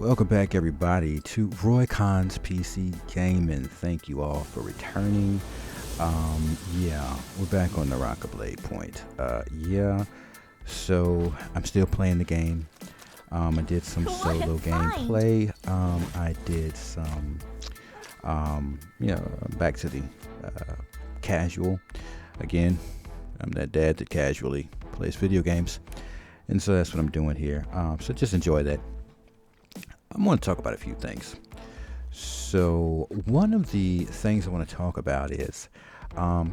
Welcome back, everybody, to Roy Khan's PC Gaming. Thank you all for returning. Yeah, we're back on the Rocket Blade point. Yeah, so I'm still playing the game. I did some solo gameplay. I did some, back to the casual. Again, I'm that dad that casually plays video games. And so that's what I'm doing here. So just enjoy that. I'm going to talk about a few things. So one of the things I want to talk about is, I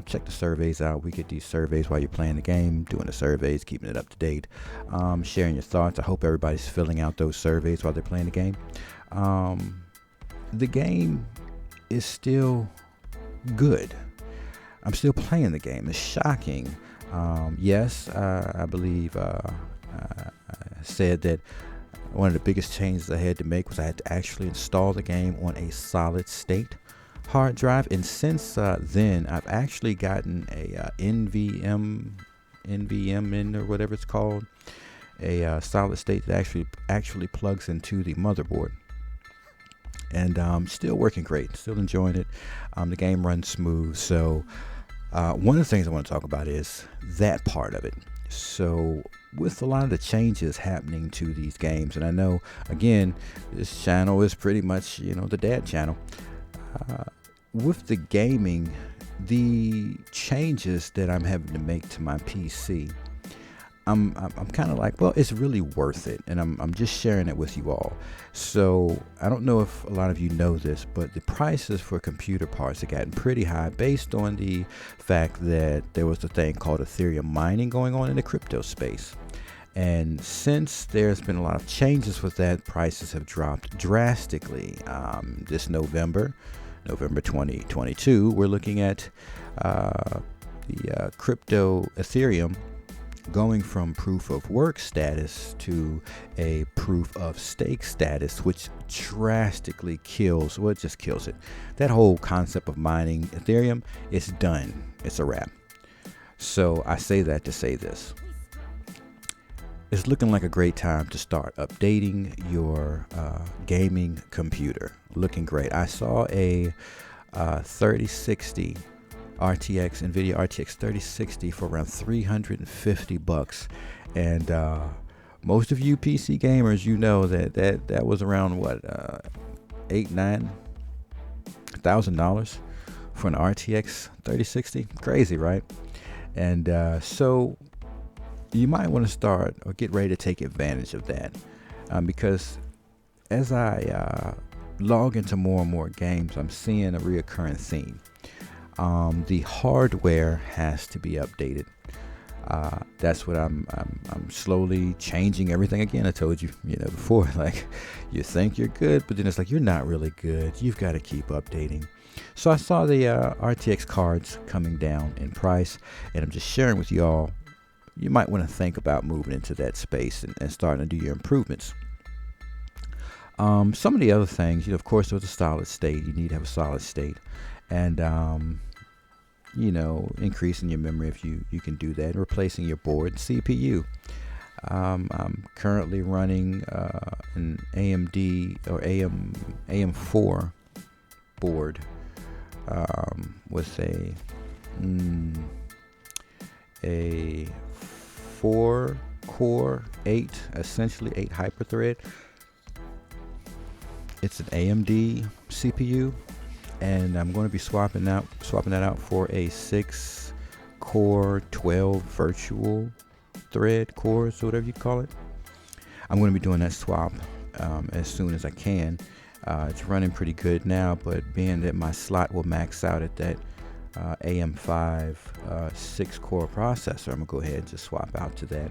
check the surveys out. We get these surveys while you're playing the game, doing the surveys, keeping it up to date, sharing your thoughts. I hope everybody's filling out those surveys while they're playing the game. The game is still good. I'm still playing the game. It's shocking. Yes, I believe I said that one of the biggest changes I had to make was I had to actually install the game on a solid state hard drive. And since then, I've actually gotten a NVM or whatever it's called, a solid state that actually plugs into the motherboard. And still working great, still enjoying it. The game runs smooth. So one of the things I want to talk about is that part of it. So with a lot of the changes happening to these games, and I know, again, this channel is pretty much, the dad channel. With the gaming, the changes that I'm having to make to my PC, I'm kind of like, well, it's really worth it, and I'm just sharing it with you all. So I don't know if a lot of you know this, but the prices for computer parts have gotten pretty high based on the fact that there was a thing called Ethereum mining going on in the crypto space. And since there's been a lot of changes with that, prices have dropped drastically. This November 2022, we're looking at the crypto Ethereum going from proof of work status to a proof of stake status, which drastically kills, well, it just kills it. That whole concept of mining Ethereum, it's done. It's a wrap. So I say that to say this. It's looking like a great time to start updating your gaming computer. Looking great. I saw a 3060 RTX, NVIDIA RTX 3060 for around $350, and most of you PC gamers, that was around what, $8,000-9,000 for an RTX 3060. Crazy, right? And so you might want to start or get ready to take advantage of that, because as I log into more and more games, I'm seeing a reoccurring theme. The hardware has to be updated. That's what I'm slowly changing everything again. I told you, before, like, you think you're good, but then it's like you're not really good. You've got to keep updating. So I saw the RTX cards coming down in price, and I'm just sharing with you all. You might want to think about moving into that space and starting to do your improvements. Some of the other things, of course, there's a solid state. You need to have a solid state. And, increasing your memory if you can do that, and replacing your board CPU. I'm currently running an AMD or AM4 board with a 4-core 8, essentially 8 hyperthread. It's an AMD CPU. And I'm going to be swapping that out for a 6-core 12 virtual thread cores, or whatever you call it. I'm going to be doing that swap as soon as I can. It's running pretty good now, but being that my slot will max out at that AM5 6-core processor, I'm going to go ahead and just swap out to that.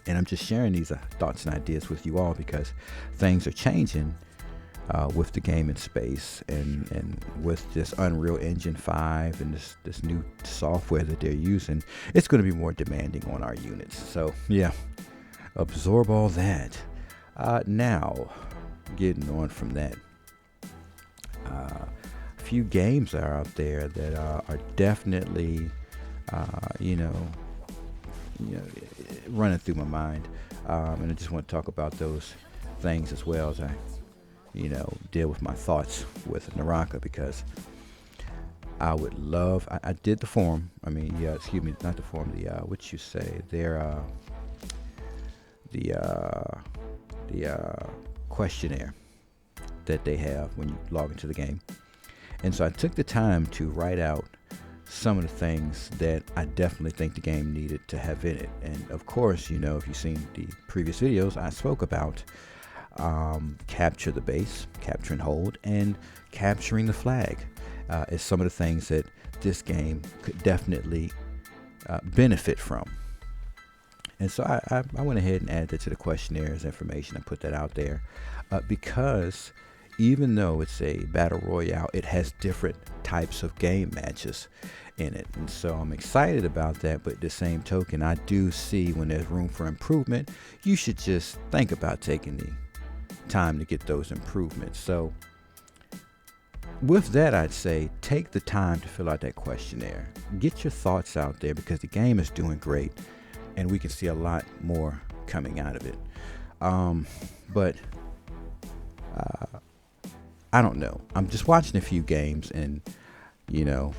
And I'm just sharing these thoughts and ideas with you all because things are changing with the gaming space, and with this Unreal Engine 5 and this new software that they're using, it's going to be more demanding on our units. So yeah, absorb all that. Now, getting on from that, a few games are out there that are definitely, running through my mind, and I just want to talk about those things as well as I, deal with my thoughts with Naraka, because I would love. I did the form. I mean, yeah, excuse me, not the form. The what you say? The questionnaire that they have when you log into the game. And so I took the time to write out some of the things that I definitely think the game needed to have in it. And of course, if you've seen the previous videos, I spoke about capture the base, capture and hold, and capturing the flag is some of the things that this game could definitely benefit from. And so I went ahead and added that to the questionnaire as information and put that out there because even though it's a battle royale, it has different types of game matches in it. And so I'm excited about that. But at the same token, I do see when there's room for improvement, you should just think about taking the time to get those improvements. So with that, I'd say take the time to fill out that questionnaire. Get your thoughts out there because the game is doing great and we can see a lot more coming out of it. But I don't know. I'm just watching a few games and, yeah,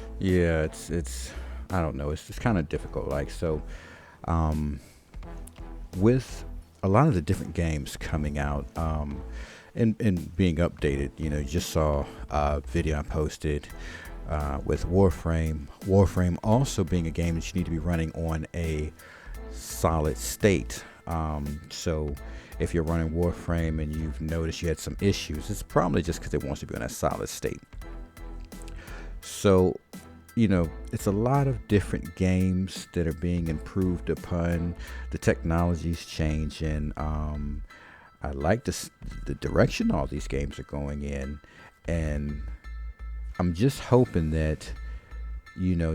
it's I don't know. It's kind of difficult. Like, so with a lot of the different games coming out and being updated, you just saw a video I posted with Warframe. Warframe also being a game that you need to be running on a solid state. So if you're running Warframe and you've noticed you had some issues, it's probably just because it wants to be on a solid state. So, it's a lot of different games that are being improved upon. The technology's changing. I like the direction all these games are going in. And I'm just hoping that,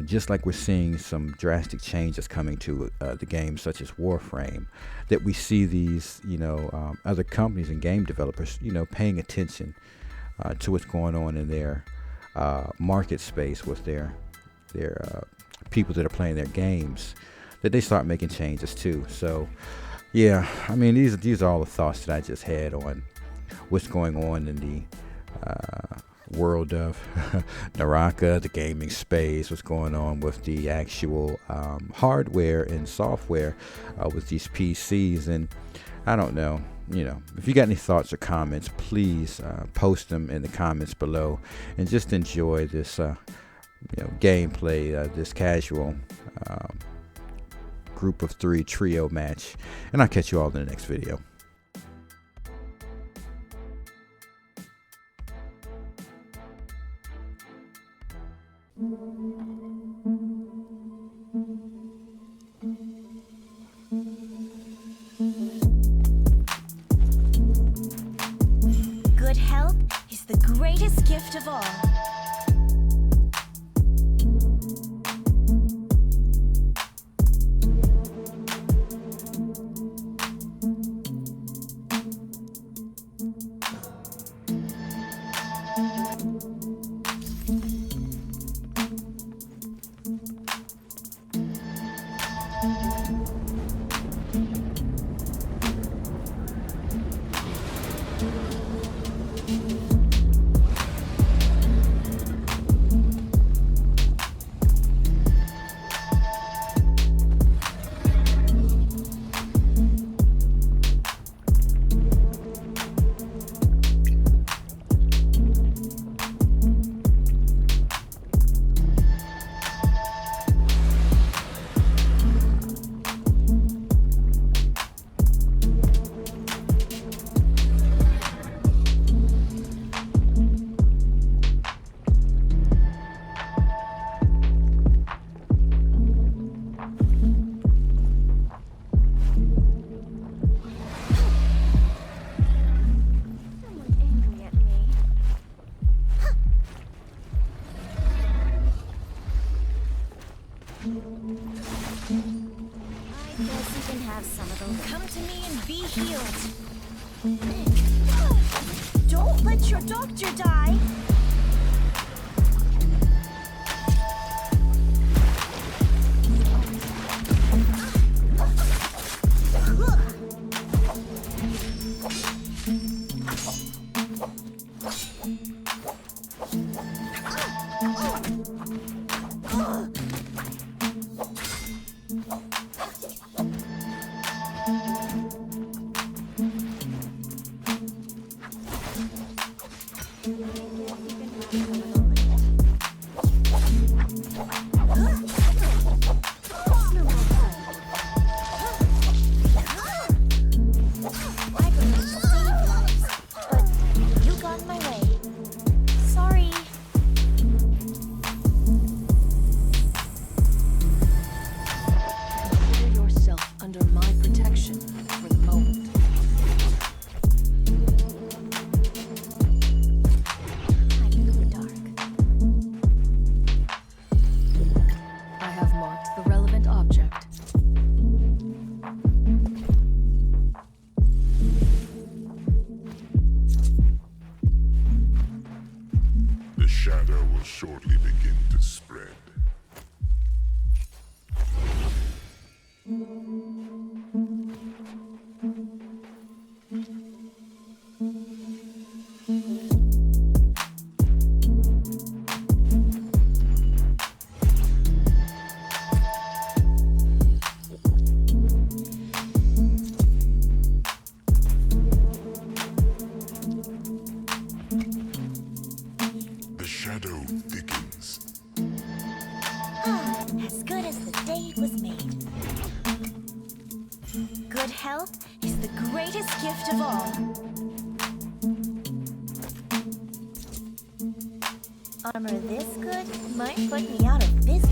just like we're seeing some drastic changes coming to the game, such as Warframe, that we see these, other companies and game developers, paying attention to what's going on in their market space with their people that are playing their games, that they start making changes too. So, yeah, I mean, these are all the thoughts that I just had on what's going on in the world of Naraka, the gaming space, what's going on with the actual hardware and software with these PCs. And I don't know, if you got any thoughts or comments, please post them in the comments below and just enjoy this gameplay, this casual group of 3 trio match. And I'll catch you all in the next video. Good health is the greatest gift of all. I guess you can have some of them. Come to me and be healed. Don't let your doctor die. Shortly begin to spread. The shadow thickens. As good as the day it was made. Good health is the greatest gift of all. Armor this good might put me out of business.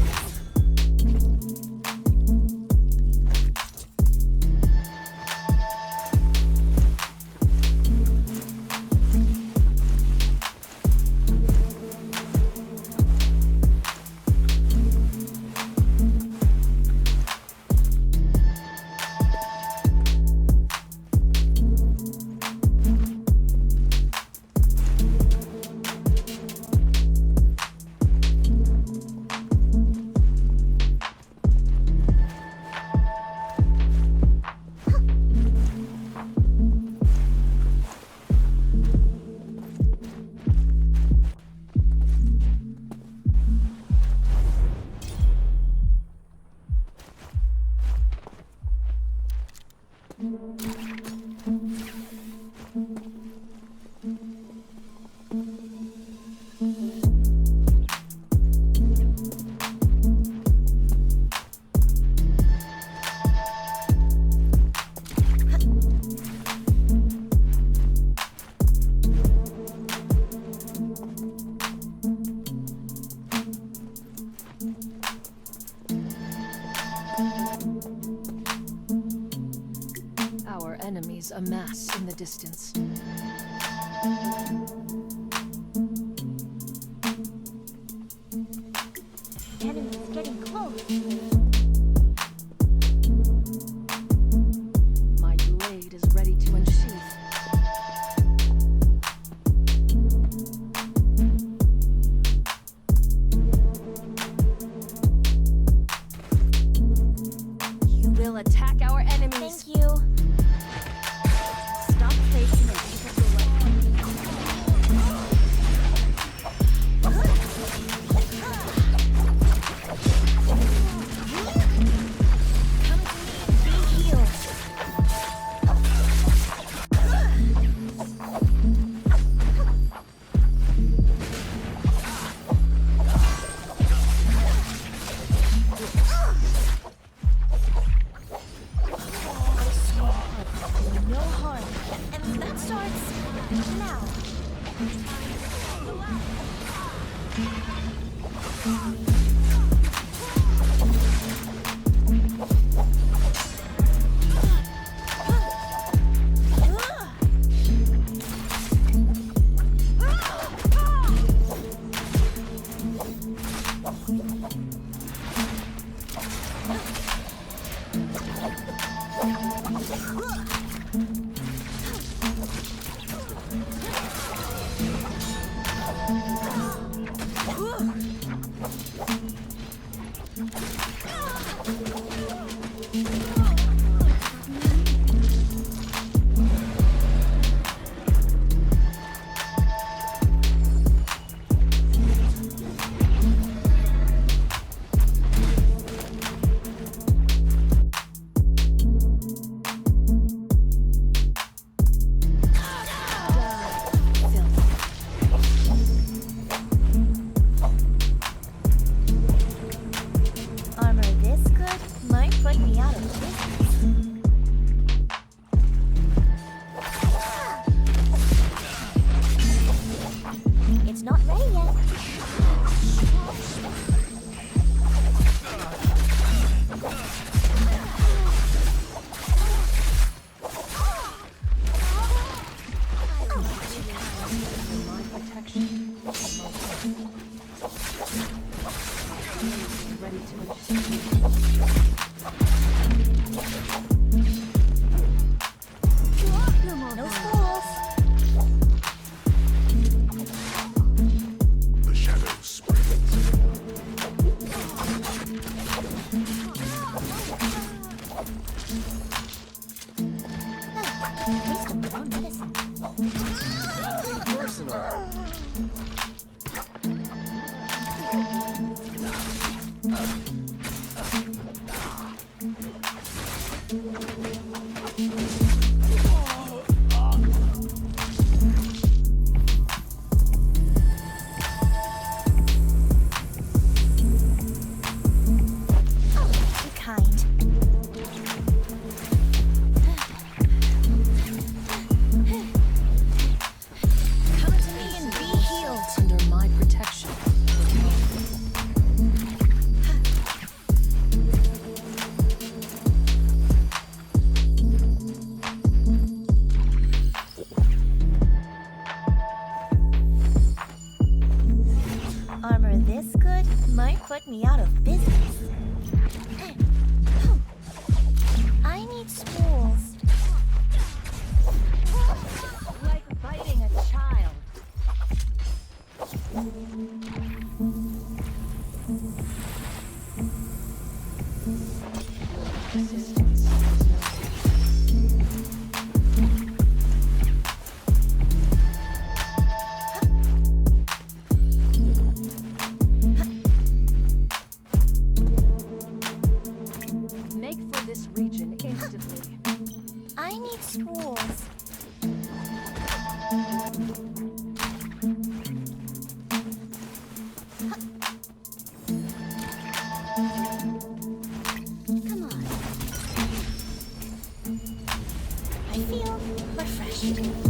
Our enemies amass in the distance. Enemy's getting close. My blade is ready to unsheath. You will attack our enemies. Thank you. Stop placing and pick up the weapon. Come to me and be healed. No harm. And that starts now. ready to achieve. No schools. The shadow spreads. Waste of their own medicine. Be kind. Come to me and be healed. Under my protection. Armor this good might put me out of business. I need spools. Like biting a child. Resistance is noted. Make for this region instantly. I need spools. Come on. I feel refreshed.